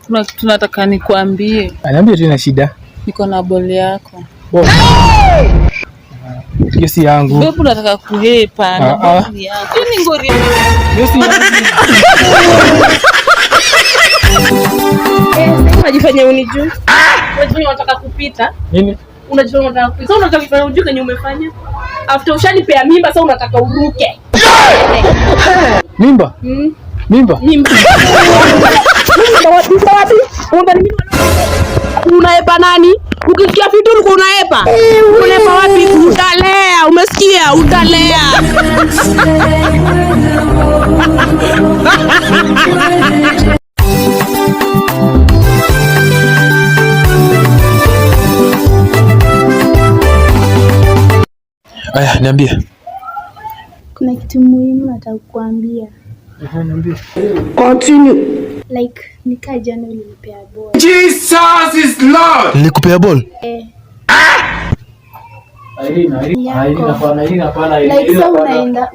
Kuna kitu nataka nikwambie. Niambie tu, ina shida. Niko na boli yako. Hiyo si yangu. Wewe unataka kuhepa na boli yako. Nini ngori? Hiyo si yangu. Unajifanya unijui? Unajifanya unataka kupita? Nini? Unajifanya unataka kupita. Sasa unataka kufanya ujue kenye umefanya. After ushanipea mimba sasa unataka uruke. Mimba? Mimba? Mimba wapi? Unaepa nani? Ukisikia vitu uko unaepa. Unaepa wapi? Utalea, umesikia? Utalea. Aya, niambie. Kuna kitu muhimu nataka kukuambia. Niambie. Continue. Like nika jana ulinipea ball. Jesus is Lord. Nilikupea ball? Irina hapana. Like sasa unaenda.